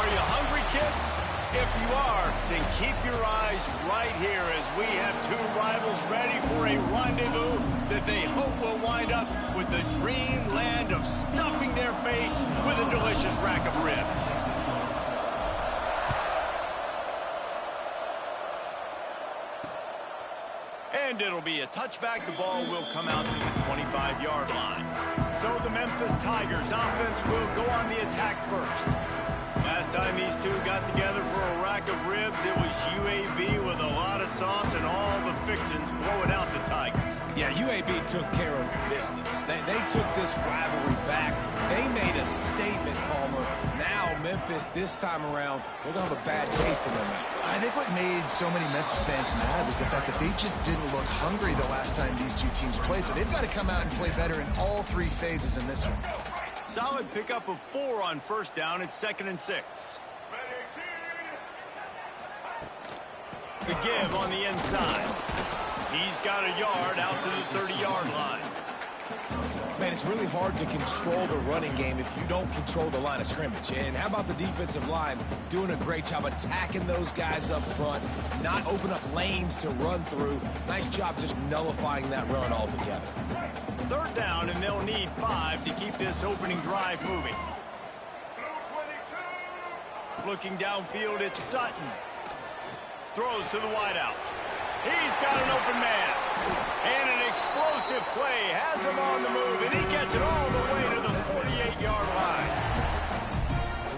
Are you hungry, kids? If you are, then keep your eyes right here as we have two rivals ready for a rendezvous that they hope will wind up with the dreamland of stuffing their face with a delicious rack of ribs. And it'll be a touchback. The ball will come out to the 25-yard line. So the Memphis Tigers offense will go on the attack first. Last time these two got together for a rack of ribs, it was UAB with a lot of sauce and all the fixins blowing out the Tigers. Yeah, UAB took care of business. They took this rivalry back. They made a statement, Palmer. Now Memphis, this time around, they're going to have a bad taste in their mouth. I think what made so many Memphis fans mad was the fact that they just didn't look hungry the last time these two teams played. So they've got to come out and play better in all three phases in this one. Solid pickup of 4 on first down. It's 2nd and 6. The give on the inside. He's got a yard out to the 30-yard line. Man, it's really hard to control the running game if you don't control the line of scrimmage. And how about the defensive line doing a great job attacking those guys up front, not open up lanes to run through. Nice job just nullifying that run altogether. 3rd down, and they'll need 5 to keep this opening drive moving. Looking downfield, it's Sutton. Throws to the wideout. He's got an open man. And an explosive play has him on the move, and he gets it all the way to the 48-yard line.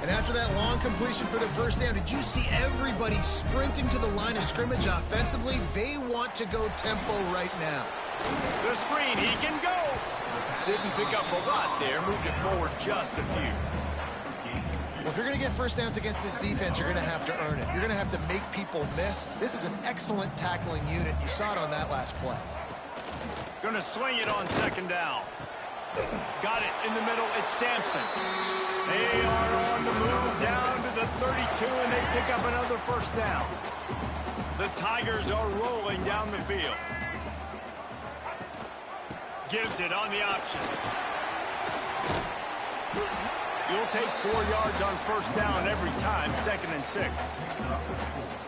And after that long completion for the first down, did you see everybody sprinting to the line of scrimmage offensively? They want to go tempo right now. The screen, he can go. Didn't pick up a lot there, moved it forward just a few. Well, if you're going to get first downs against this defense, you're going to have to earn it. You're going to have to make people miss. This is an excellent tackling unit. You saw it on that last play. Going to swing it on 2nd down. Got it in the middle. It's Sampson. They are on the move down to the 32, and they pick up another first down. The Tigers are rolling down the field. Gives it on the option. You'll take 4 yards on first down every time, 2nd and 6.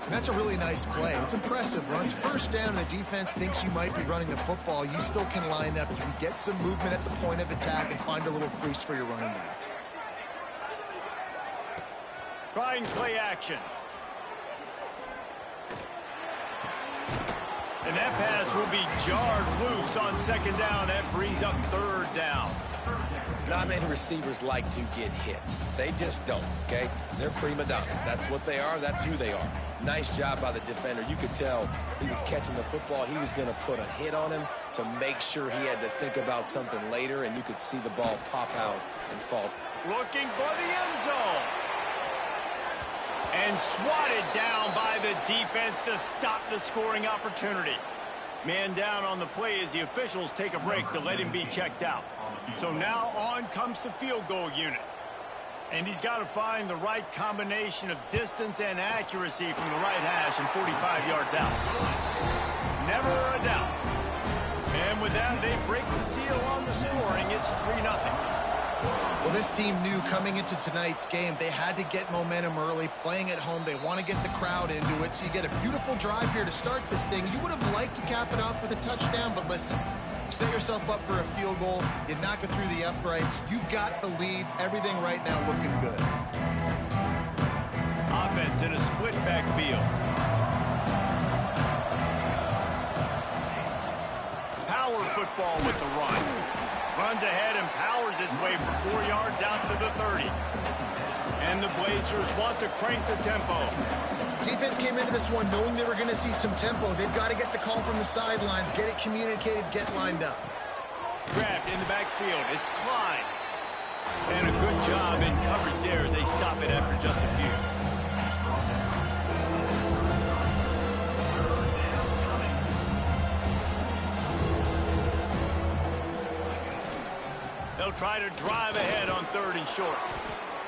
And that's a really nice play. It's impressive. Runs first down, and the defense thinks you might be running the football. You still can line up. You can get some movement at the point of attack and find a little crease for your running back. Trying play action. And that pass will be jarred loose on 2nd down. That brings up 3rd down. Not many receivers like to get hit. They just don't, okay? They're prima donnas. That's what they are. That's who they are. Nice job by the defender. You could tell he was catching the football. He was going to put a hit on him to make sure he had to think about something later, and you could see the ball pop out and fall. Looking for the end zone. And swatted down by the defense to stop the scoring opportunity. Man down on the play as the officials take a break to let him be checked out. So now on comes the field goal unit. And he's got to find the right combination of distance and accuracy from the right hash and 45 yards out. Never a doubt. And with that, they break the seal on the scoring. It's 3-0. Well, this team knew coming into tonight's game they had to get momentum early, playing at home. They want to get the crowd into it, so you get a beautiful drive here to start this thing. You would have liked to cap it off with a touchdown, but listen, you set yourself up for a field goal, you knock it through the uprights, you've got the lead, everything right now looking good. Offense in a split backfield. Power football with the run. Runs ahead and powers his way for 4 yards out to the 30. And the Blazers want to crank the tempo. Defense came into this one knowing they were going to see some tempo. They've got to get the call from the sidelines, get it communicated, get lined up. Grabbed in the backfield. It's Klein. And a good job in coverage there as they stop it after just a few. They'll try to drive ahead on 3rd and short.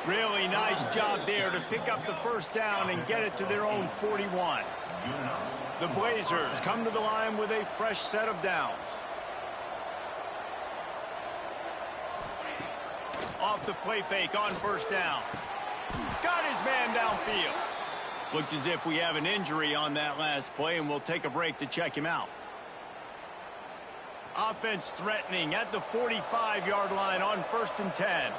Really nice job there to pick up the first down and get it to their own 41. The Blazers come to the line with a fresh set of downs. Off the play fake on first down. Got his man downfield. Looks as if we have an injury on that last play, and we'll take a break to check him out. Offense threatening at the 45-yard line on 1st and 10.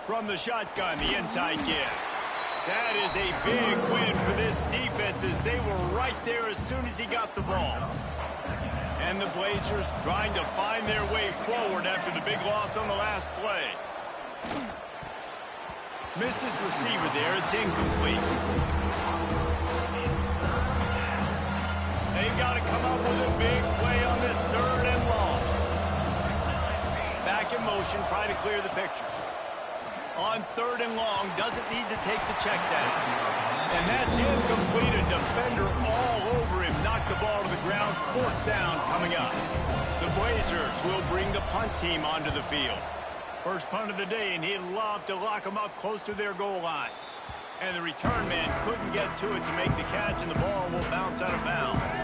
From the shotgun, the inside give. That is a big win for this defense as they were right there as soon as he got the ball. And the Blazers trying to find their way forward after the big loss on the last play. Missed his receiver there. It's incomplete. They've got to come up with a big play on this 3rd and long. Back in motion, try to clear the picture. On 3rd and long, doesn't need to take the check down. And that's incomplete. A defender all over him. Knocked the ball to the ground. 4th down coming up. The Blazers will bring the punt team onto the field. First punt of the day, and he'd love to lock them up close to their goal line. And the return man couldn't get to it to make the catch, and the ball will bounce out of bounds.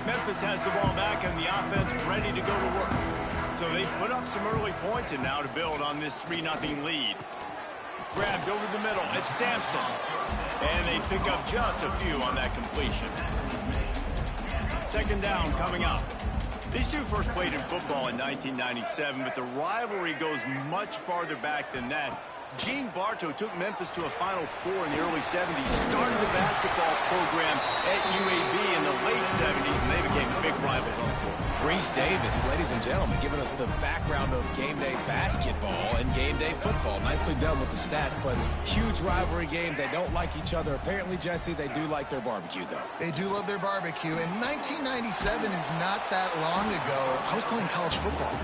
Memphis has the ball back, and the offense ready to go to work. So they put up some early points, and now to build on this 3-0 lead. Grabbed over the middle. It's Sampson. And they pick up just a few on that completion. 2nd down coming up. These two first played in football in 1997, but the rivalry goes much farther back than that. Gene Bartow took Memphis to a Final Four in the early 70s, started the basketball program at UAB in the late 70s, and they became big rivals on the court. Reese Davis, ladies and gentlemen, giving us the background of game day basketball and game day football. Nicely done with the stats, but huge rivalry game. They don't like each other. Apparently, Jesse, they do like their barbecue, though. They do love their barbecue, and 1997 is not that long ago. I was playing college football.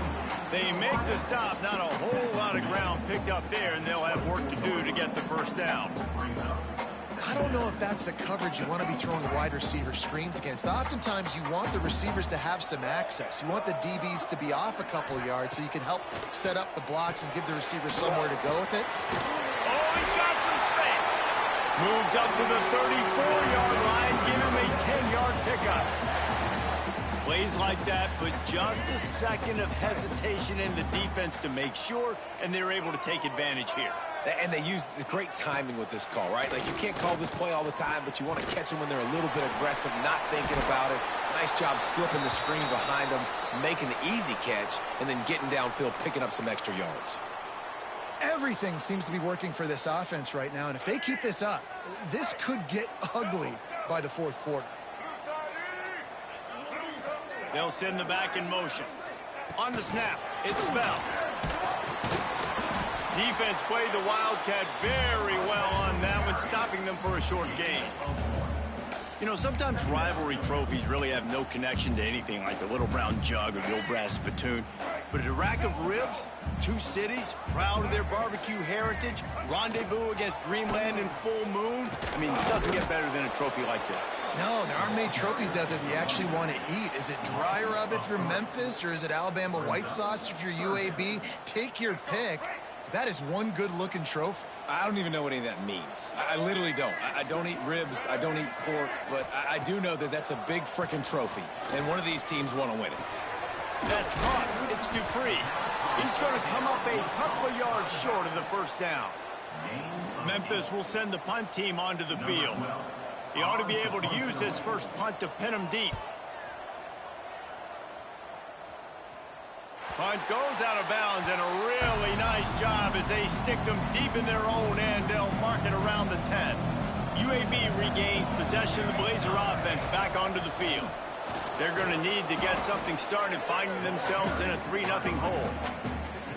They make the stop. Not a whole lot of ground picked up there, and they'll have work to do to get the 1st down. I don't know if that's the coverage you want to be throwing wide receiver screens against. Oftentimes, you want the receivers to have some access. You want the DBs to be off a couple of yards so you can help set up the blocks and give the receiver somewhere to go with it. Oh, he's got some space. Moves up to the 34-yard line. Give him a 10-yard pickup. Plays like that, but just a second of hesitation in the defense to make sure, and they're able to take advantage here. And they use great timing with this call, right? Like, you can't call this play all the time, but you want to catch them when they're a little bit aggressive, not thinking about it. Nice job slipping the screen behind them, making the easy catch, and then getting downfield, picking up some extra yards. Everything seems to be working for this offense right now, and if they keep this up, this could get ugly by the 4th quarter. They'll send the back in motion. On the snap, it's Bell. Defense played the Wildcat very well on that one, stopping them for a short gain. You know, sometimes rivalry trophies really have no connection to anything like the little brown jug or the old brass spittoon. But a rack of ribs, two cities, proud of their barbecue heritage, rendezvous against Dreamland and Full Moon. I mean, it doesn't get better than a trophy like this. No, there aren't many trophies out there that you actually want to eat. Is it dry rub if you're Memphis, or is it Alabama white sauce if you're UAB? Take your pick. That is one good-looking trophy. I don't even know what any of that means. I literally don't. I don't eat ribs. I don't eat pork. But I do know that that's a big frickin' trophy. And one of these teams want to win it. That's caught. It's Dupree. He's going to come up a couple of yards short of the 1st down. Memphis will send the punt team onto the field. He ought to be able to use his first punt to pin him deep. Punt goes out of bounds, and a really nice job as they stick them deep in their own end. They'll mark it around the 10. UAB regains possession of the Blazer offense back onto the field. They're going to need to get something started, finding themselves in a 3-0 hole.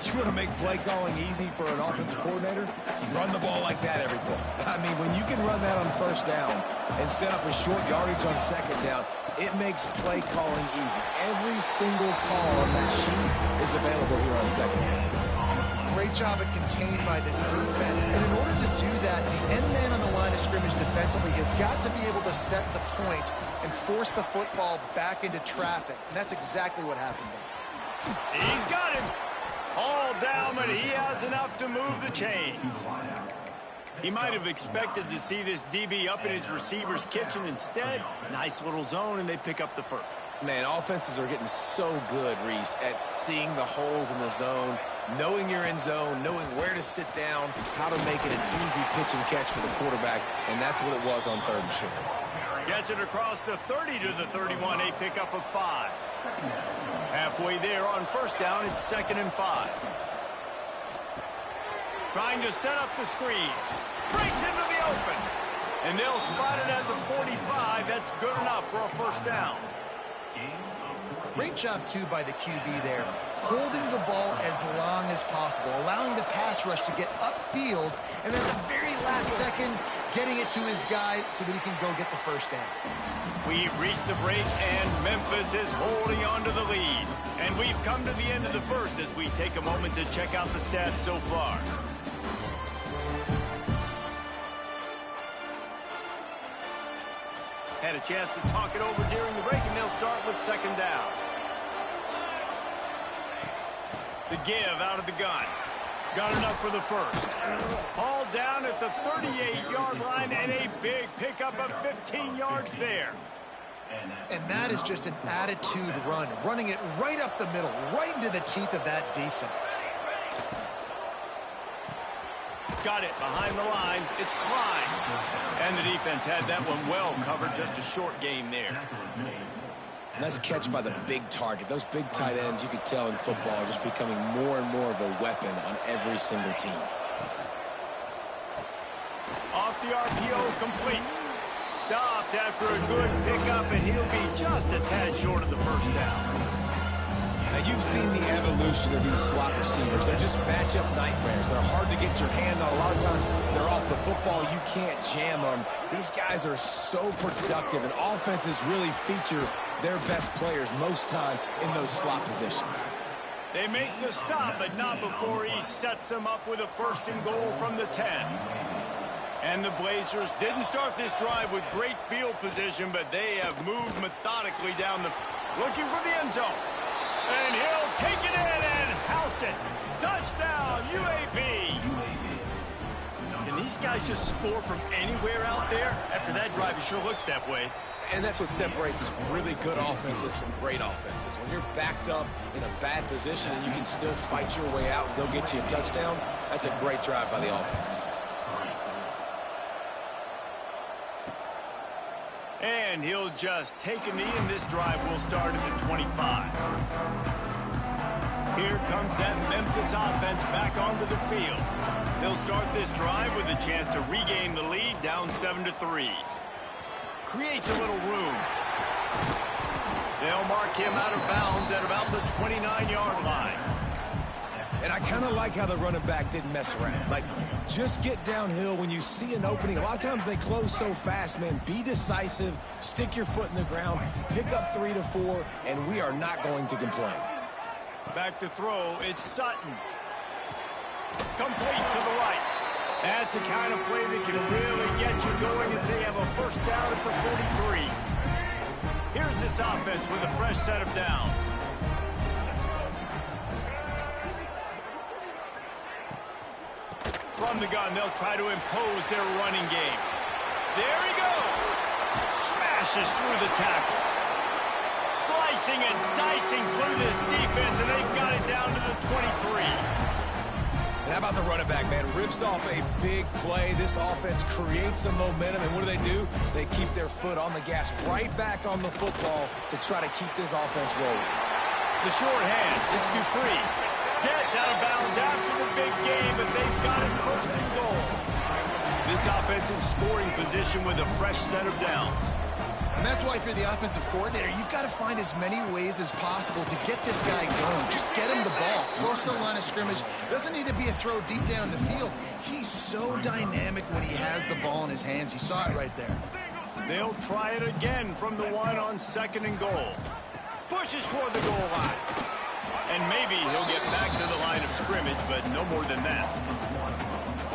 You want to make play calling easy for an offensive coordinator? Run the ball like that every play. I mean, when you can run that on 1st down and set up a short yardage on 2nd down, it makes play calling easy. Every single call on that sheet is available here on 2nd down. Great job of contained by this defense. And in order to do that, the end man on the line of scrimmage defensively has got to be able to set the point and force the football back into traffic. And that's exactly what happened there. He's got him. All down, but he has enough to move the chains. He might have expected to see this DB up in his receiver's kitchen. Instead, nice little zone, and they pick up the first. Man, offenses are getting so good, Reese, at seeing the holes in the zone, knowing you're in zone, knowing where to sit down, how to make it an easy pitch and catch for the quarterback, and that's what it was on 3rd and short. Gets it across the 30 to the 31, a pickup of 5. Halfway there on 1st down, it's 2nd and 5. Trying to set up the screen. Breaks into the open. And they'll spot it at the 45. That's good enough for a 1st down. Great job, too, by the QB there, holding the ball as long as possible, allowing the pass rush to get upfield, and at the very last second, getting it to his guy so that he can go get the 1st down. We've reached the break, and Memphis is holding on to the lead. And we've come to the end of the 1st as we take a moment to check out the stats so far. Had a chance to talk it over during the break, and they'll start with 2nd down. The give out of the gun. Got enough for the 1st. Hauled down at the 38-yard line, and a big pickup of 15 yards there. And that is just an attitude run, running it right up the middle, right into the teeth of that defense. Got it behind the line. It's Klein. And the defense had that one well covered. Just a short game there. Nice catch by the big target. Those big tight ends, you could tell in football, are just becoming more and more of a weapon on every single team. Off the RPO, complete. Stopped after a good pickup, and he'll be just a tad short of the 1st down. Now, you've seen the evolution of these slot receivers. They're just matchup nightmares. They're hard to get your hand on. A lot of times, they're off the football. You can't jam them. These guys are so productive, and offenses really feature their best players most time in those slot positions. They make the stop, but not before he sets them up with a 1st and goal from the 10. And the Blazers didn't start this drive with great field position, but they have moved methodically down the... looking for the end zone. And he'll take it in and house it. Touchdown, UAB. Can these guys just score from anywhere out there? After that drive, it sure looks that way. And that's what separates really good offenses from great offenses. When you're backed up in a bad position and you can still fight your way out and go get you a touchdown, that's a great drive by the offense. And he'll just take a knee, and this drive will start at the 25. Here comes that Memphis offense back onto the field. They'll start this drive with a chance to regain the lead, down 7-3. Creates a little room. They'll mark him out of bounds at about the 29-yard line. And I kind of like how the running back didn't mess around. Like, just get downhill when you see an opening. A lot of times they close so fast, man. Be decisive, stick your foot in the ground, pick up 3 to 4, and we are not going to complain. Back to throw, it's Sutton. Complete to the right. That's the kind of play that can really get you going as they have a 1st down at the 43. Here's this offense with a fresh set of downs. From the gun, they'll try to impose their running game. There he goes. Smashes through the tackle. Slicing and dicing through this defense, and they've got it down to the 23. And how about the running back, man? Rips off a big play. This offense creates some momentum, and what do? They keep their foot on the gas right back on the football to try to keep this offense rolling. The short hand, it's Dupree. Gets out of bounds after the big game, but they've got it 1st and goal. This offensive scoring position with a fresh set of downs. And that's why, if you're the offensive coordinator, you've got to find as many ways as possible to get this guy going. Just get him the ball close to the line of scrimmage. Doesn't need to be a throw deep down the field. He's so dynamic when he has the ball in his hands. You saw it right there. They'll try it again from the 1 on 2nd and goal. Pushes toward the goal line. And maybe he'll get back to the line of scrimmage, but no more than that.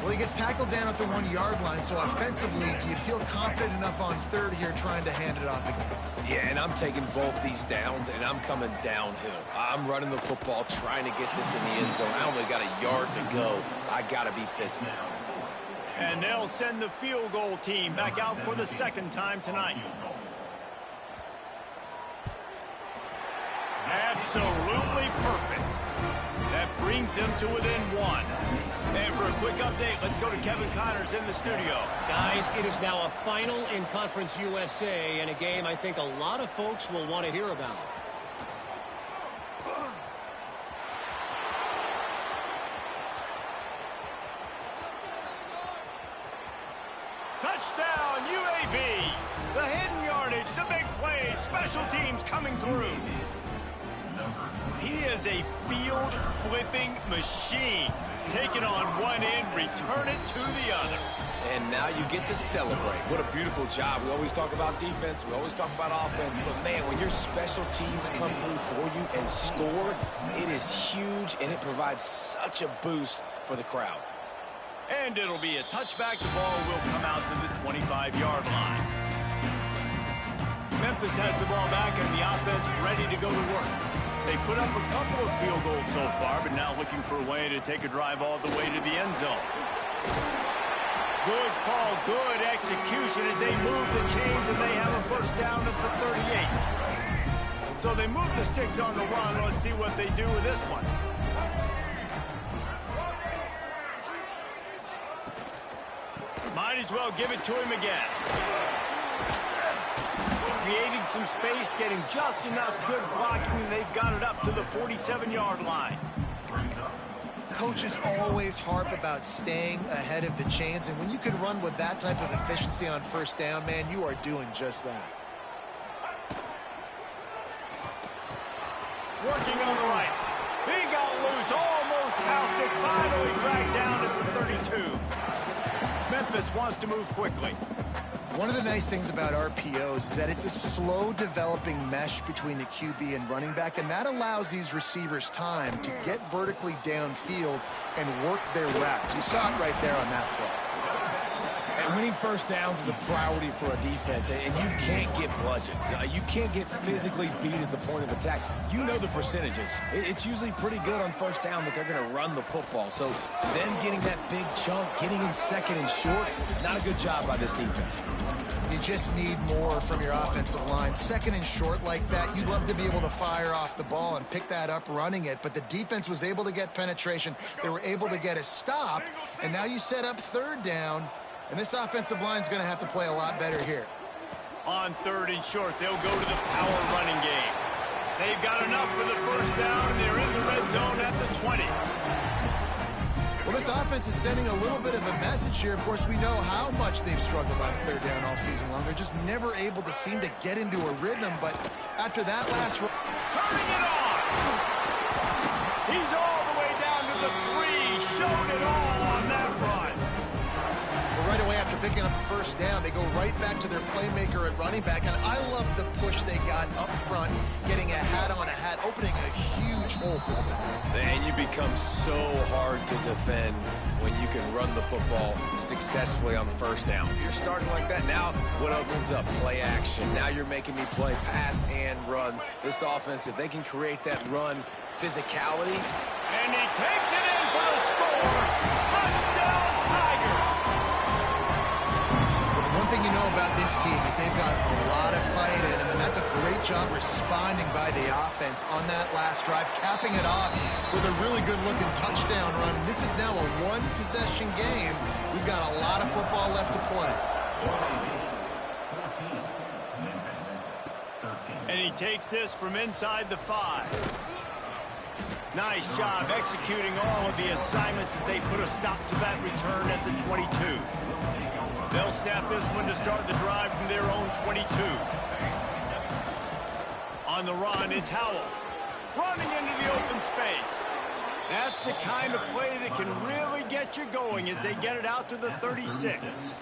Well, he gets tackled down at the 1-yard line, so offensively, do you feel confident enough on 3rd here trying to hand it off again? Yeah, and I'm taking both these downs, and I'm coming downhill. I'm running the football, trying to get this in the end zone. I only got a yard to go. I got to be physical. And they'll send the field goal team back out for the second time tonight. Absolutely perfect. That brings them to within one. And for a quick update, let's go to Kevin Connors in the studio. Guys, it is now a final in Conference USA and a game I think a lot of folks will want to hear about. Touchdown, UAB. The hidden yardage, the big plays, special teams coming through. He is a field-flipping machine. Take it on one end, return it to the other. And now you get to celebrate. What a beautiful job. We always talk about defense. We always talk about offense. But, man, when your special teams come through for you and score, it is huge, and it provides such a boost for the crowd. And it'll be a touchback. The ball will come out to the 25-yard line. Memphis has the ball back, and the offense ready to go to work. They put up a couple of field goals so far, but now looking for a way to take a drive all the way to the end zone. Good call, good execution as they move the chains, and they have a first down at the 38. So they move the sticks on the run. Let's see what they do with this one. Might as well give it to him again. Creating some space, getting just enough good blocking, and they've got it up to the 47-yard line. Coaches always harp about staying ahead of the chains, and when you can run with that type of efficiency on first down, man, you are doing just that. Working on the right. He got loose, almost housed it, finally dragged down at the 32. Memphis wants to move quickly. One of the nice things about RPOs is that it's a slow developing mesh between the QB and running back, and that allows these receivers time to get vertically downfield and work their routes. You saw it right there on that play. And winning first downs is a priority for a defense, and you can't get bludgeoned. You can't get physically beat at the point of attack. You know the percentages. It's usually pretty good on first down that they're going to run the football. So them getting that big chunk, getting in second and short, not a good job by this defense. You just need more from your offensive line. Second and short like that, you'd love to be able to fire off the ball and pick that up running it, but the defense was able to get penetration. They were able to get a stop, and now you set up third down. And this offensive line is going to have to play a lot better here. On third and short, they'll go to the power running game. They've got enough for the first down, and they're in the red zone at the 20. Well, this offense is sending a little bit of a message here. Of course, we know how much they've struggled on third down all season long. They're just never able to seem to get into a rhythm. But after that last... Turning it on! He's all the way down to the 3. Showed it all on that run. Right away after picking up the first down, they go right back to their playmaker at running back, and I love the push they got up front, getting a hat on a hat, opening a huge hole for the back. And you become so hard to defend when you can run the football successfully on first down. You're starting like that. Now what opens up? Play action. Now you're making me play pass and run. This offense, if they can create that run physicality. And he takes it in for the score. Touchdown, Tigers. One thing you know about this team is they've got a lot of fight in them, and that's a great job responding by the offense on that last drive, capping it off with a really good-looking touchdown run. This is now a one-possession game. We've got a lot of football left to play. And he takes this from inside the 5. Nice job executing all of the assignments as they put a stop to that return at the 22. They'll snap this one to start the drive from their own 22. On the run, it's Howell. Running into the open space. That's the kind of play that can really get you going as they get it out to the 36.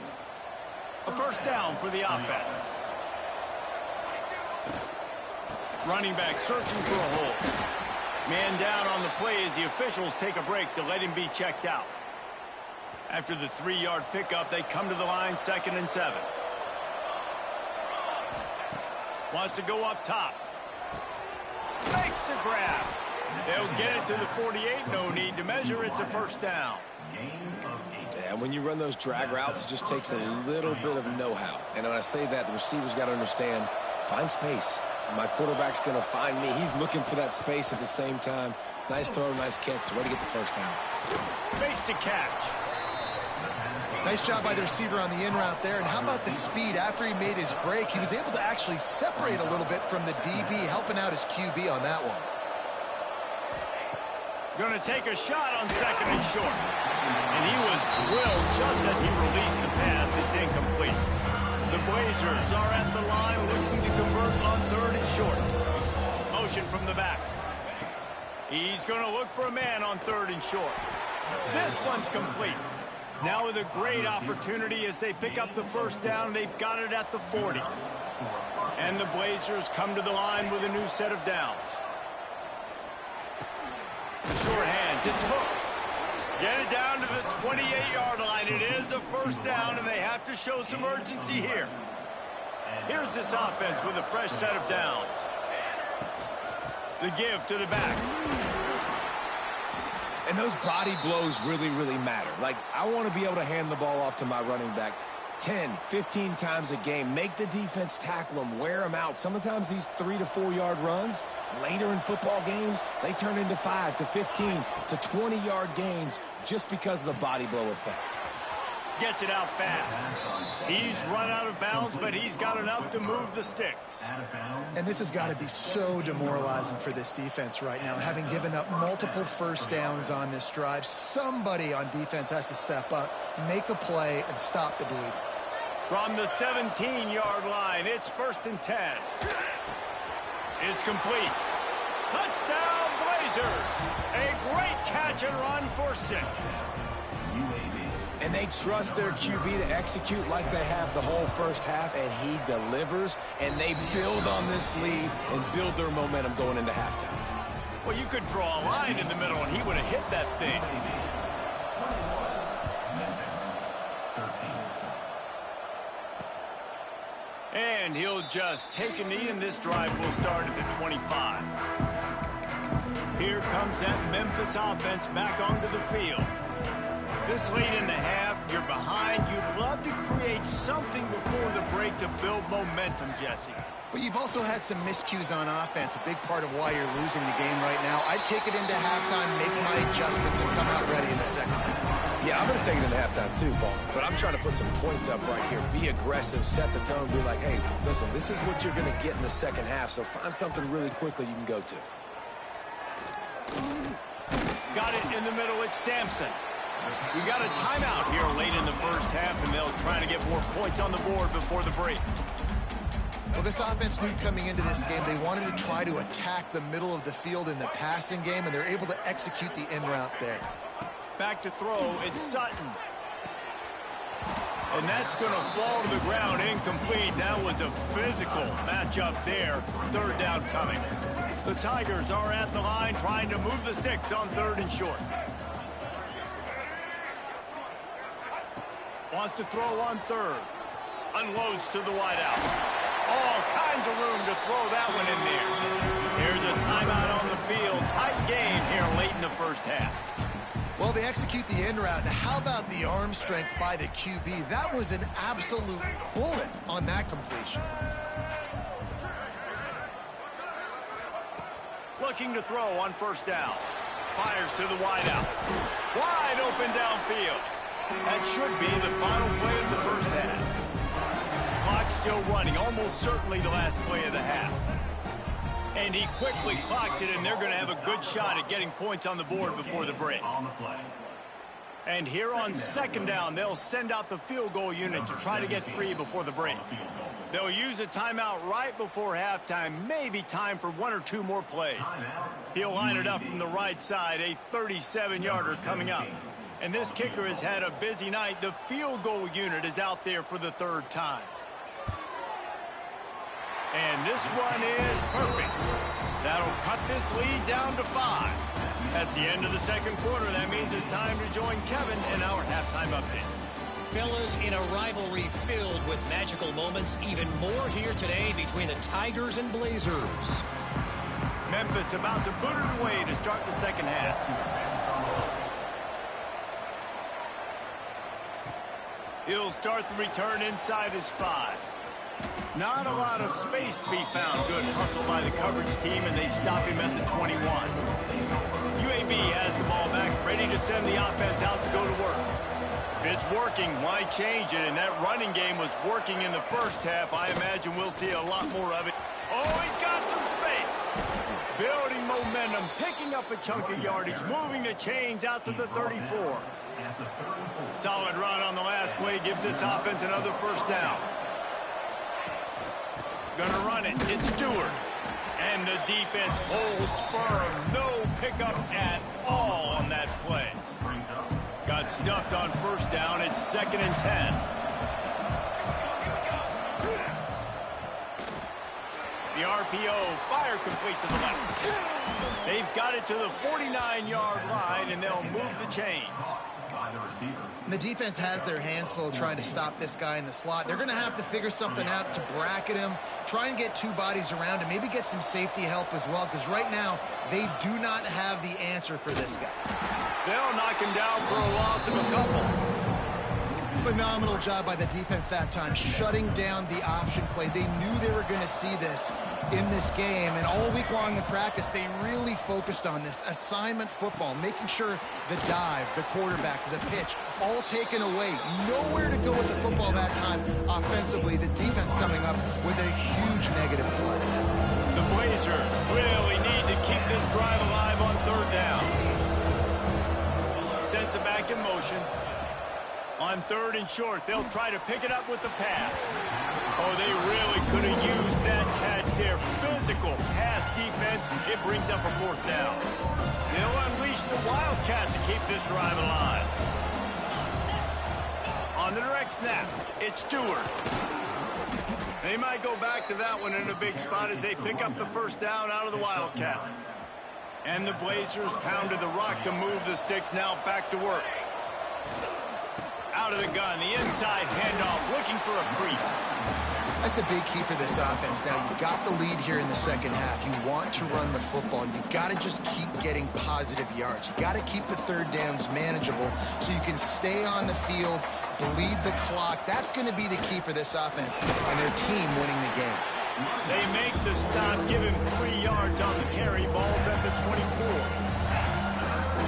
A first down for the offense. Running back searching for a hole. Man down on the play as the officials take a break to let him be checked out. After the 3-yard pickup, they come to the line, 2nd and 7. Wants to go up top. Makes the grab. They'll get it to the 48. No need to measure. It's a first down. Yeah, when you run those drag routes, it just takes a little bit of know-how. And when I say that, the receiver's got to understand, find space. My quarterback's going to find me. He's looking for that space at the same time. Nice throw, nice catch. Way to get the first down. Makes the catch. Nice job by the receiver on the in route there. And how about the speed? After he made his break, he was able to actually separate a little bit from the DB, helping out his QB on that one. Going to take a shot on second and short. And he was drilled just as he released the pass. It's incomplete. The Blazers are at the line looking to convert on third and short. Motion from the back. He's going to look for a man on third and short. This one's complete. Now with a great opportunity as they pick up the first down. They've got it at the 40. And the Blazers come to the line with a new set of downs. Short hands, it's Hooks. Get it down to the 28-yard line. It is a first down, and they have to show some urgency here. Here's this offense with a fresh set of downs. The give to the back. And those body blows really, really matter. Like, I want to be able to hand the ball off to my running back 10, 15 times a game. Make the defense tackle them, wear them out. Sometimes these 3 to 4 yard runs, later in football games, they turn into 5 to 15 to 20-yard gains just because of the body blow effect. Gets it out fast. He's run out of bounds, but he's got enough to move the sticks. And this has got to be so demoralizing for this defense right now, having given up multiple first downs on this drive. Somebody on defense has to step up, make a play, and stop the bleeding. From the 17-yard line, it's first and 10. It's complete. Touchdown, Blazers! A great catch and run for 6. And they trust their QB to execute like they have the whole first half, and he delivers, and they build on this lead and build their momentum going into halftime. Well, you could draw a line in the middle, and he would have hit that thing. And he'll just take a knee, and this drive will start at the 25. Here comes that Memphis offense back onto the field. This late in the half, you're behind. You'd love to create something before the break to build momentum, Jesse. But you've also had some miscues on offense, a big part of why you're losing the game right now. I'd take it into halftime, make my adjustments, and come out ready in the second half. Yeah, I'm going to take it into halftime too, Paul. But I'm trying to put some points up right here. Be aggressive, set the tone, be like, hey, listen, this is what you're going to get in the second half, so find something really quickly you can go to. Got it in the middle. It's Sampson. We got a timeout here late in the first half, and they'll try to get more points on the board before the break. Well, this offense knew coming into this game they wanted to try to attack the middle of the field in the passing game, and they're able to execute the in route there. Back to throw, it's Sutton. And that's going to fall to the ground, incomplete. That was a physical matchup there. Third down coming. The Tigers are at the line trying to move the sticks on third and short. Wants to throw on third. Unloads to the wideout. All kinds of room to throw that one in there. Here's a timeout on the field. Tight game here late in the first half. Well, they execute the in route. Now, how about the arm strength by the QB? That was an absolute bullet on that completion. Looking to throw on first down. Fires to the wideout. Wide open downfield. That should be the final play of the first half. Clock still running, almost certainly the last play of the half. And he quickly clocks it, and they're going to have a good shot at getting points on the board before the break. And here on second down, they'll send out the field goal unit to try to get 3 before the break. They'll use a timeout right before halftime, maybe time for 1 or 2 more plays. He'll line it up from the right side, a 37-yarder coming up. And this kicker has had a busy night. The field goal unit is out there for the 3rd time. And this one is perfect. That'll cut this lead down to 5. That's the end of the second quarter. That means it's time to join Kevin in our halftime update. Fellas, in a rivalry filled with magical moments, even more here today between the Tigers and Blazers. Memphis about to boot it away to start the second half. He'll start the return inside his 5. Not a lot of space to be found. Good hustle by the coverage team, and they stop him at the 21. UAB has the ball back, ready to send the offense out to go to work. If it's working, why change it? And that running game was working in the first half. I imagine we'll see a lot more of it. Oh, he's got some space. Building momentum, picking up a chunk of yardage, moving the chains out to the 34. Solid run on the last play gives this offense another first down. Gonna run it. It's Stewart. And the defense holds firm. No pickup at all on that play. Got stuffed on first down. It's 2nd and 10. The RPO, fire complete to the left. They've got it to the 49-yard line, and they'll move the chains. And the defense has their hands full trying to stop this guy in the slot. They're going to have to figure something out to bracket him, try and get 2 bodies around him, maybe get some safety help as well, because right now they do not have the answer for this guy. They'll knock him down for a loss of a couple. Phenomenal job by the defense that time, shutting down the option play. They knew they were going to see this in this game, and all week long in practice, they really focused on this assignment football, making sure the dive, the quarterback, the pitch, all taken away. Nowhere to go with the football that time offensively. The defense coming up with a huge negative play. The Blazers really need to keep this drive alive on 3rd down. Sends it back in motion. On 3rd and short, they'll try to pick it up with the pass. Oh, they really could have used that catch there. Physical pass defense. It brings up a 4th down. They'll unleash the Wildcat to keep this drive alive. On the direct snap, it's Stewart. They might go back to that one in a big spot as they pick up the 1st down out of the Wildcat. And the Blazers pounded the rock to move the sticks. Now back to work. Out of the gun, the inside handoff, looking for a crease. That's a big key for this offense. Now, you've got the lead here in the second half. You want to run the football. You've got to just keep getting positive yards. You've got to keep the 3rd downs manageable so you can stay on the field, bleed the clock. That's going to be the key for this offense and their team winning the game. They make the stop, give him 3 yards on the carry. Ball's at the 24.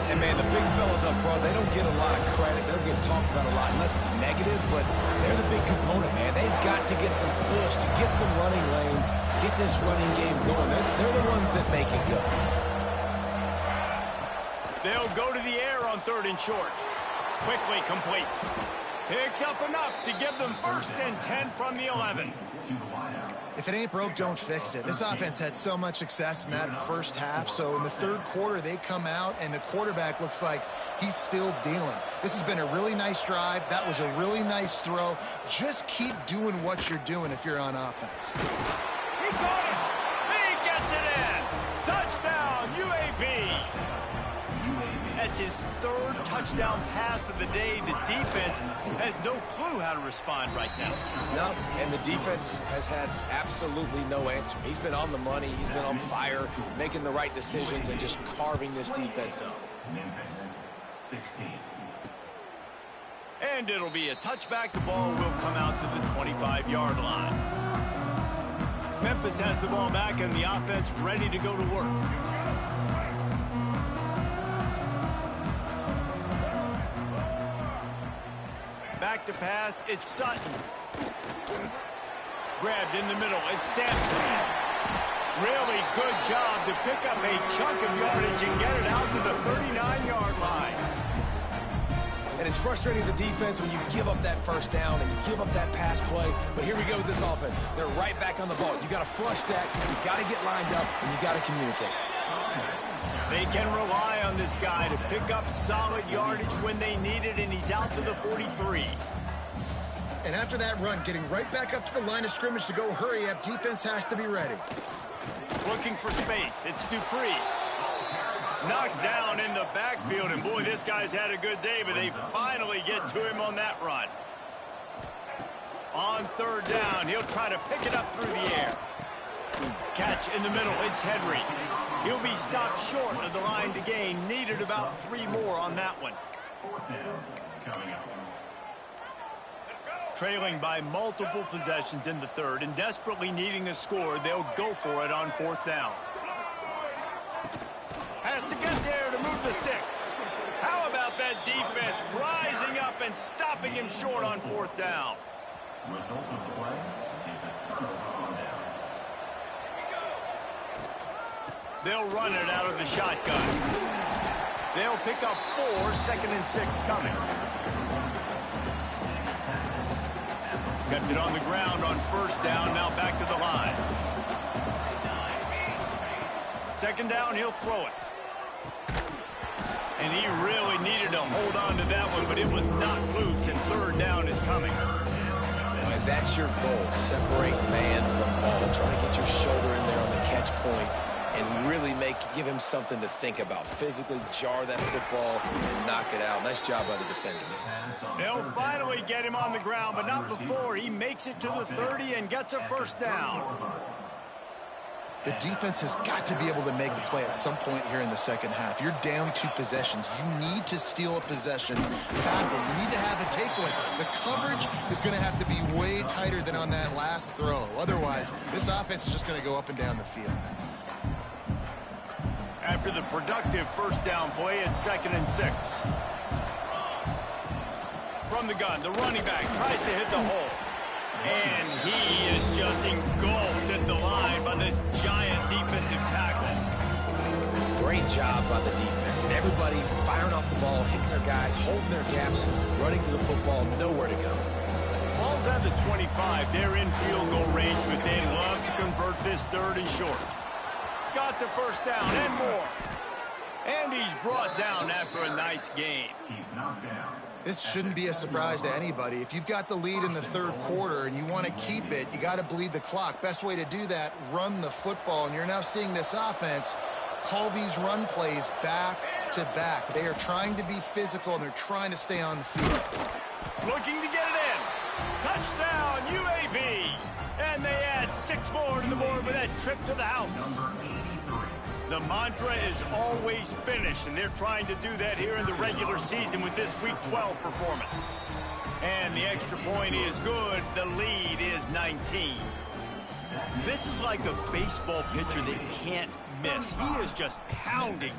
And, man, the big fellas up front, they don't get a lot of credit. They'll get talked about a lot unless it's negative, but they're the big component, man. They've got to get some push, to get some running lanes, get this running game going. They're the ones that make it go. They'll go to the air on 3rd and short. Quickly complete. Picks up enough to give them 1st and 10 from the 11. If it ain't broke, don't fix it. This offense had so much success in that first half, so in the 3rd quarter, they come out, and the quarterback looks like he's still dealing. This has been a really nice drive. That was a really nice throw. Just keep doing what you're doing if you're on offense. He got it! He gets it in! Touchdown, UAB! That's his 3rd touchdown pass of the day. The defense has no clue how to respond right now. No, and the defense has had absolutely no answer. He's been on the money. He's been on fire, making the right decisions and just carving this defense up. Memphis, 16. And it'll be a touchback. The ball will come out to the 25-yard line. Memphis has the ball back and the offense ready to go to work. Back to pass, it's Sutton. Grabbed in the middle, it's Sampson. Really good job to pick up a chunk of yardage and get it out to the 39-yard line. And it's frustrating as a defense when you give up that 1st down and you give up that pass play. But here we go with this offense. They're right back on the ball. You got to flush that. You got to get lined up, and you got to communicate. They can rely on this guy to pick up solid yardage when they need it, and he's out to the 43. And after that run, getting right back up to the line of scrimmage to go hurry up, defense has to be ready. Looking for space, it's Dupree. Knocked down in the backfield, and boy, this guy's had a good day, but they finally get to him on that run. On 3rd down, he'll try to pick it up through the air. Catch in the middle, it's Henry. He'll be stopped short of the line to gain. Needed about 3 more on that one. 4th down coming up. Trailing by multiple possessions in the third and desperately needing a score, they'll go for it on fourth down. Has to get there to move the sticks. How about that defense rising up and stopping him short on fourth down? Result of the play is a turnover on downs. They'll run it out of the shotgun. They'll pick up 4, 2nd and 6 coming. Kept it on the ground on first down, now back to the line. 2nd down, he'll throw it. And he really needed to hold on to that one, but it was not loose, and 3rd down is coming. And that's your goal. Separate man from ball. Try to get your shoulder in there on the catch point and really give him something to think about. Physically jar that football and knock it out. Nice job by the defender. They'll finally get him on the ground, but not before he makes it to the 30 and gets a first down. The defense has got to be able to make a play at some point here in the second half. You're down 2 possessions. You need to steal a possession badly. You need to have a takeaway. The coverage is going to have to be way tighter than on that last throw. Otherwise, this offense is just going to go up and down the field. After the productive first down play, it's 2nd and 6. From the gun, the running back tries to hit the hole. And he is just engulfed at the line by this giant defensive tackle. Great job by the defense. Everybody firing off the ball, hitting their guys, holding their gaps, running to the football, nowhere to go. Ball's at the 25. They're in field goal range, but they'd love to convert this 3rd and short. Got the first down and more. And he's brought down after a nice gain. He's knocked down. This shouldn't be a surprise to anybody. If you've got the lead in the 3rd quarter and you want to keep it, you got to bleed the clock. Best way to do that, run the football. And you're now seeing this offense call these run plays back to back. They are trying to be physical, and they're trying to stay on the field. Looking to get it in. Touchdown, UAB. And they add 6 more to the board with that trip to the house. Number 83. The mantra is always finish, and they're trying to do that here in the regular season with this Week 12 performance. And the extra point is good. The lead is 19. This is like a baseball pitcher that can't miss. He is just pounding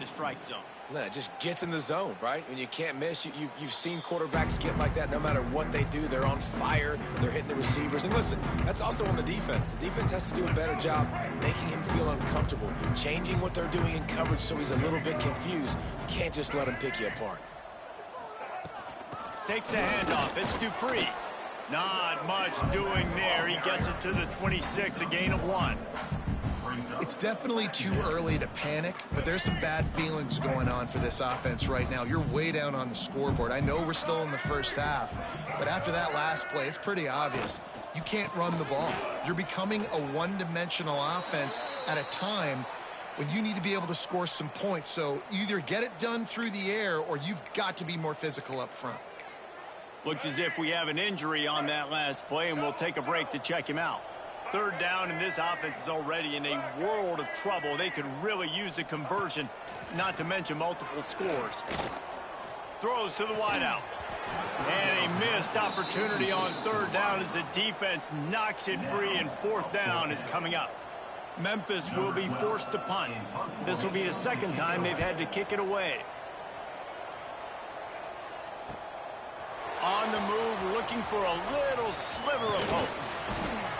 the strike zone. No, it just gets in the zone, right? When you can't miss, you've seen quarterbacks get like that. No matter what they do, they're on fire. They're hitting the receivers. And listen, that's also on the defense. The defense has to do a better job making him feel uncomfortable, changing what they're doing in coverage so he's a little bit confused. You can't just let him pick you apart. Takes the handoff. It's Dupree. Not much doing there. He gets it to the 26, a gain of 1. It's definitely too early to panic, but there's some bad feelings going on for this offense right now. You're way down on the scoreboard. I know we're still in the first half, but after that last play, it's pretty obvious. You can't run the ball. You're becoming a one-dimensional offense at a time when you need to be able to score some points. So either get it done through the air or you've got to be more physical up front. Looks as if we have an injury on that last play, and we'll take a break to check him out. 3rd down, and this offense is already in a world of trouble. They could really use a conversion, not to mention multiple scores. Throws to the wideout. And a missed opportunity on 3rd down as the defense knocks it free, and 4th down is coming up. Memphis will be forced to punt. This will be the 2nd time they've had to kick it away. On the move, looking for a little sliver of hope.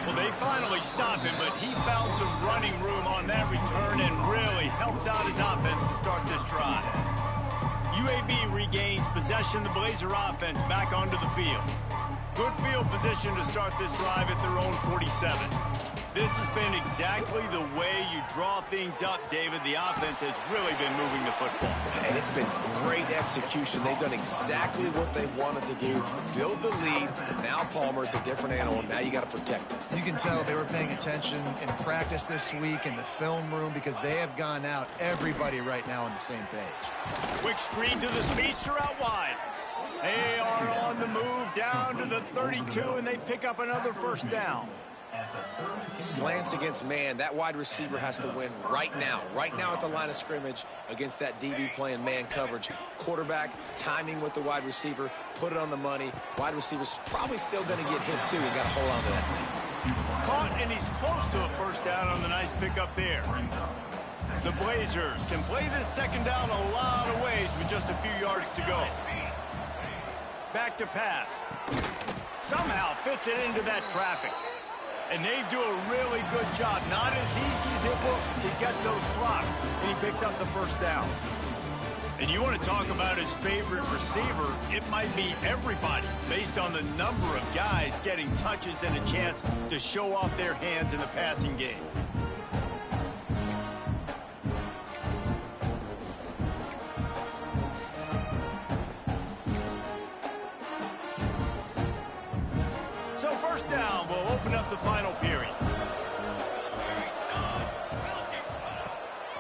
Well, they finally stop him, but he found some running room on that return and really helps out his offense to start this drive. UAB regains possession. The Blazer offense back onto the field. Good field position to start this drive at their own 47. This has been exactly the way you draw things up, David. The offense has really been moving the football. And it's been great execution. They've done exactly what they wanted to do. Build the lead. Now Palmer's a different animal. Now you got to protect him. You can tell they were paying attention in practice this week in the film room because they have gone out, everybody right now on the same page. Quick screen to the speedster out wide. They are on the move down to the 32, and they pick up another first down. Slants against man. That wide receiver has to win right now at the line of scrimmage against that DB playing man coverage. Quarterback, timing with the wide receiver, put it on the money. Wide receiver's probably still going to get hit too. We got to hold on to that thing. Caught, and he's close to a first down on the nice pickup there. The Blazers can play this second down a lot of ways with just a few yards to go. Back to pass. Somehow fits it into that traffic. And they do a really good job. Not as easy as it looks to get those blocks. And he picks up the first down. And you want to talk about his favorite receiver, it might be everybody based on the number of guys getting touches and a chance to show off their hands in the passing game. So first down will open up the final period.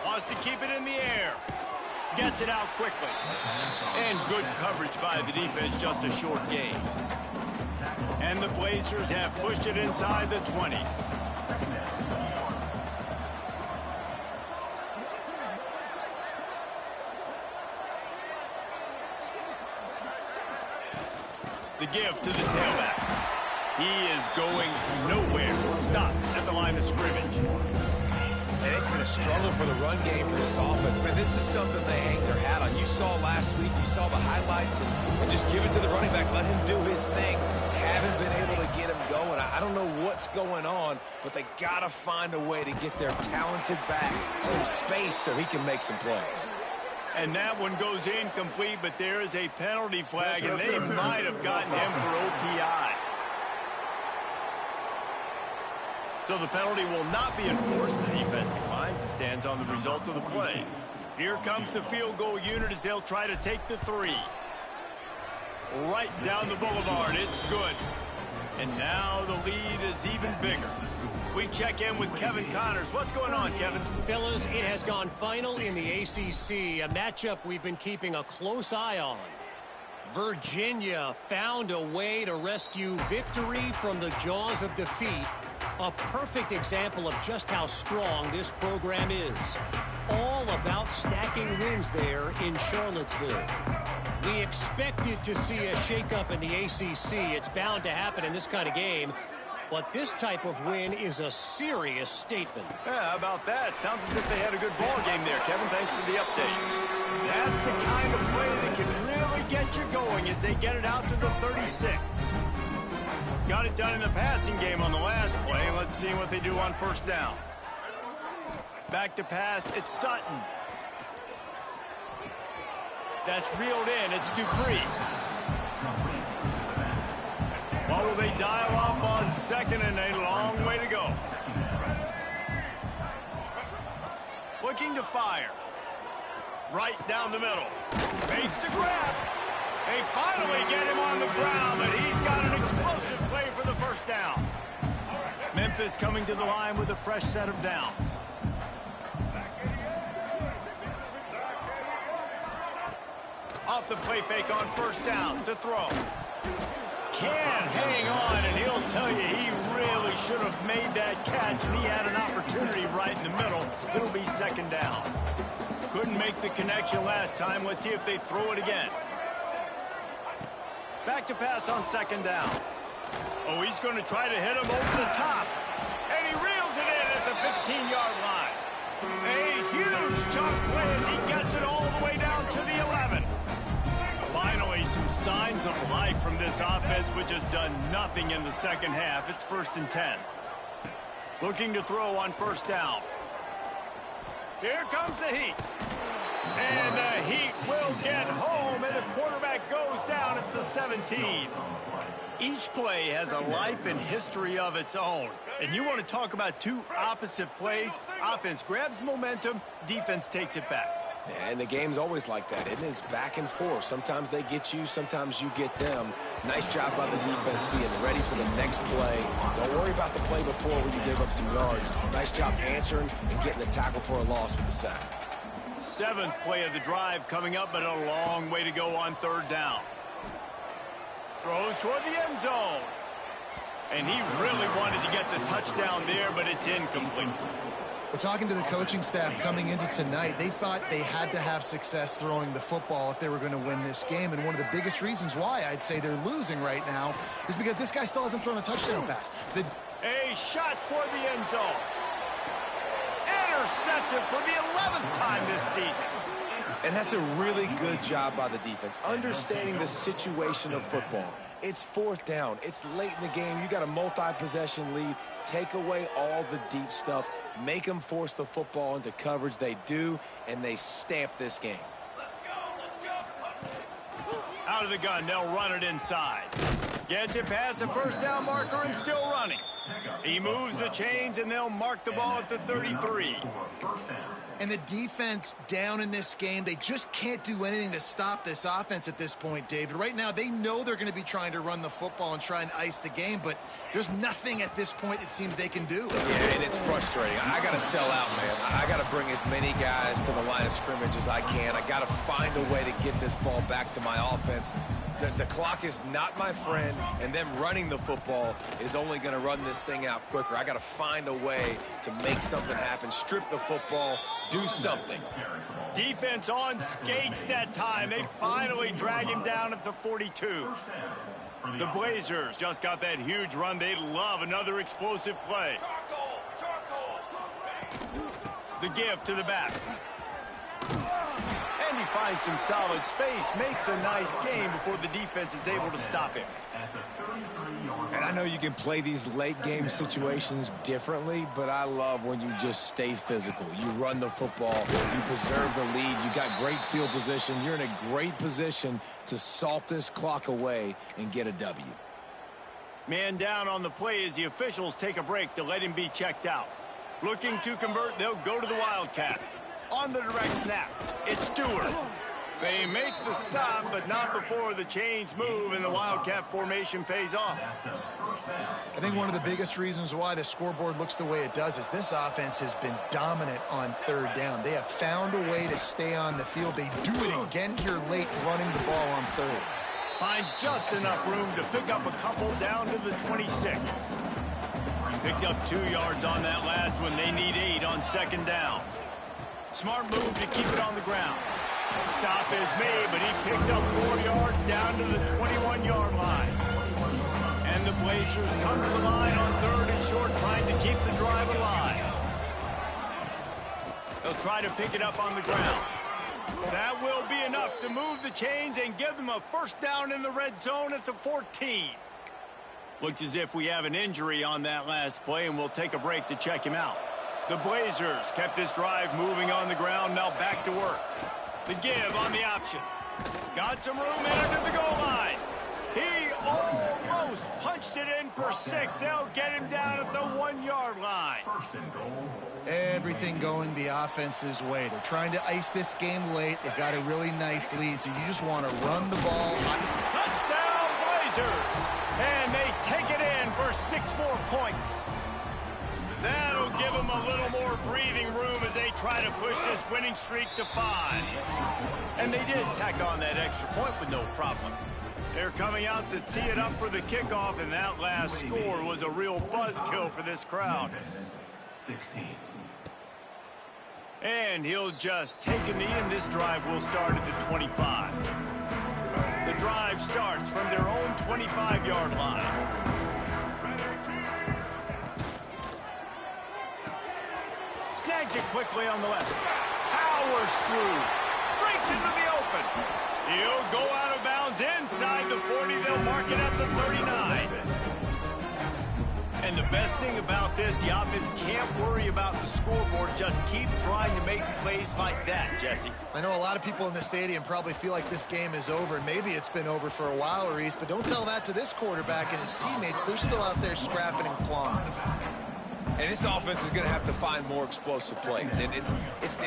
Wants to keep it in the air. Gets it out quickly. And good coverage by the defense, just a short gain. And the Blazers have pushed it inside the 20. The give to the tailback. He is going nowhere. Stop at the line of scrimmage. And it's been a struggle for the run game for this offense. But this is something they hang their hat on. You saw last week, you saw the highlights, and just give it to the running back. Let him do his thing. Haven't been able to get him going. I don't know what's going on, but they got to find a way to get their talented back some space so he can make some plays. And that one goes incomplete, but there is a penalty flag, and they might have gotten him for OPI. So the penalty will not be enforced. The defense declines and stands on the result of the play. Here comes the field goal unit as they'll try to take the three. Right down the boulevard. It's good. And now the lead is even bigger. We check in with Kevin Connors. What's going on, Kevin? Fellas, it has gone final in the ACC, a matchup we've been keeping a close eye on. Virginia found a way to rescue victory from the jaws of defeat. A perfect example of just how strong this program is. All about stacking wins there in Charlottesville. We expected to see a shakeup in the ACC. It's bound to happen in this kind of game. But this type of win is a serious statement. Yeah, how about that? Sounds as if they had a good ball game there, Kevin. Thanks for the update. That's the kind of play that can really get you going as they get it out to the 36. Got it done in the passing game on the last play. Let's see what they do on first down. Back to pass. It's Sutton. That's reeled in. It's Dupree. What will they dial up on second, and a long way to go. Looking to fire. Right down the middle. Makes the grab. They finally get him on the ground, but he's got an explosive play for the first down. Memphis coming to the line with a fresh set of downs. Off the play fake on first down to throw. Can't hang on, and he'll tell you he really should have made that catch, and he had an opportunity right in the middle. It'll be second down. Couldn't make the connection last time. Let's see if they throw it again. Back to pass on second down. Oh, he's going to try to hit him over the top. And he reels it in at the 15-yard line. A huge chunk play as he gets it all the way down to the 11. Finally, some signs of life from this offense, which has done nothing in the second half. It's 1st and 10. Looking to throw on first down. Here comes the Heat. And the Heat will get home, and the quarterback goes down at the 17. Each play has a life and history of its own. And you want to talk about two opposite plays. Offense grabs momentum, defense takes it back. And the game's always like that, isn't it? It's back and forth. Sometimes they get you, sometimes you get them. Nice job by the defense being ready for the next play. Don't worry about the play before where you gave up some yards. Nice job answering and getting the tackle for a loss with the sack. 7th play of the drive coming up, but a long way to go on third down. Throws toward the end zone. And he really wanted to get the touchdown there, but it's incomplete. We're talking to the coaching staff coming into tonight. They thought they had to have success throwing the football if they were going to win this game. And one of the biggest reasons why I'd say they're losing right now is because this guy still hasn't thrown a touchdown pass. A shot toward the end zone. Intercepted for the 11th time this season. And that's a really good job by the defense, understanding the situation of football. It's fourth down. It's late in the game. You got a multi-possession lead. Take away all the deep stuff. Make them force the football into coverage. They do, and they stamp this game. Out of the gun, they'll run it inside. Gets it past the first down marker and still running. He moves the chains, and they'll mark the ball at the 33. And the defense down in this game, they just can't do anything to stop this offense at this point, David. Right now, they know they're going to be trying to run the football and try and ice the game, but there's nothing at this point it seems they can do. Yeah, and it's frustrating. I got to sell out, man. I got to bring as many guys to the line of scrimmage as I can. I got to find a way to get this ball back to my offense. The clock is not my friend, and them running the football is only going to run this thing out quicker. I got to find a way to make something happen, strip the football, do something. Defense on skates that time. They finally drag him down at the 42. The Blazers just got that huge run. They love another explosive play. The give to the back. And he finds some solid space, makes a nice game before the defense is able to stop him. And I know you can play these late game situations differently, but I love when you just stay physical. You run the football, you preserve the lead, you got great field position, you're in a great position to salt this clock away and get a W. Man down on the play as the officials take a break to let him be checked out. Looking to convert, they'll go to the Wildcat. On the direct snap, it's Stewart. They make the stop, but not before the chains move and the Wildcat formation pays off. I think one of the biggest reasons why the scoreboard looks the way it does is this offense has been dominant on third down. They have found a way to stay on the field. They do it again here late, running the ball on third. Finds just enough room to pick up a couple down to the 26. Picked up 2 yards on that last one. They need 8 on second down. Smart move to keep it on the ground. Stop is made, but he picks up 4 yards down to the 21-yard line. And the Blazers come to the line on third and short, trying to keep the drive alive. They'll try to pick it up on the ground. That will be enough to move the chains and give them a first down in the red zone at the 14. Looks as if we have an injury on that last play, and we'll take a break to check him out. The Blazers kept this drive moving on the ground, now back to work. The give on the option. Got some room into the goal line. He almost punched it in for 6. They'll get him down at the 1-yard line. Everything going the offense's way. They're trying to ice this game late. They've got a really nice lead, so you just want to run the ball. Touchdown, Blazers! And they take it in for 6 more points. That'll give them a little more breathing room as they try to push this winning streak to 5. And they did tack on that extra point with no problem. They're coming out to tee it up for the kickoff, and that last score was a real buzzkill for this crowd. 16. And he'll just take a knee, and this drive will start at the 25. The drive starts from their own 25-yard line. Snags it quickly on the left. Powers through. Breaks into the open. He'll go out of bounds inside the 40. They'll mark it at the 39. And the best thing about this, the offense can't worry about the scoreboard. Just keep trying to make plays like that, Jesse. I know a lot of people in the stadium probably feel like this game is over. Maybe it's been over for a while, Reese, but don't tell that to this quarterback and his teammates. They're still out there scrapping and clawing. And this offense is going to have to find more explosive plays. And it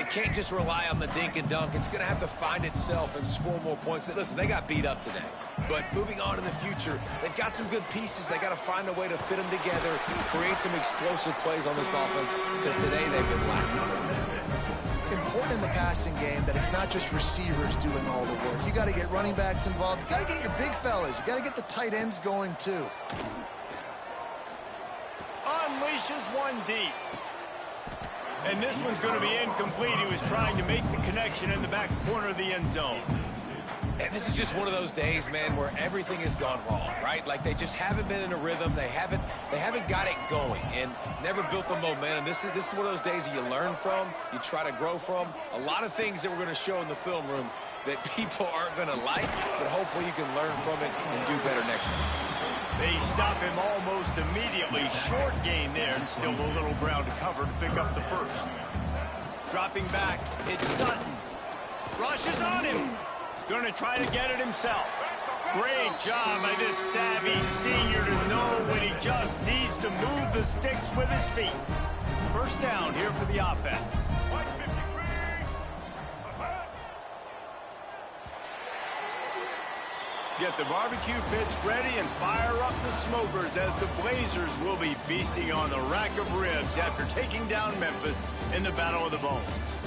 can't just rely on the dink and dunk. It's going to have to find itself and score more points. Listen, they got beat up today. But moving on in the future, they've got some good pieces. They got to find a way to fit them together, create some explosive plays on this offense, because today they've been lacking. Important in the passing game that it's not just receivers doing all the work. You got to get running backs involved. You got to get your big fellas. You got to get the tight ends going too. dishes one deep. And this one's going to be incomplete. He was trying to make the connection in the back corner of the end zone. And this is just one of those days, man, where everything has gone wrong, right? Like they just haven't been in a rhythm. They haven't got it going and never built the momentum. This is one of those days that you learn from, you try to grow from. A lot of things that we're going to show in the film room that people aren't going to like, but hopefully you can learn from it and do better next time. They stop him almost immediately. Short gain there, and still a little ground to cover to pick up the first. Dropping back, it's Sutton. Rushes on him. Going to try to get it himself. Great job by this savvy senior to know when he just needs to move the sticks with his feet. First down here for the offense. Get the barbecue pits ready and fire up the smokers as the Blazers will be feasting on the rack of ribs after taking down Memphis in the Battle of the Bones.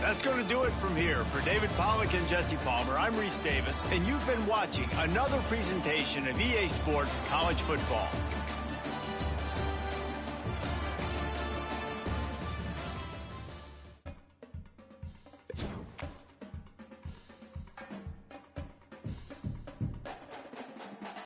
That's going to do it from here. For David Pollack and Jesse Palmer, I'm Reese Davis, and you've been watching another presentation of EA Sports College Football.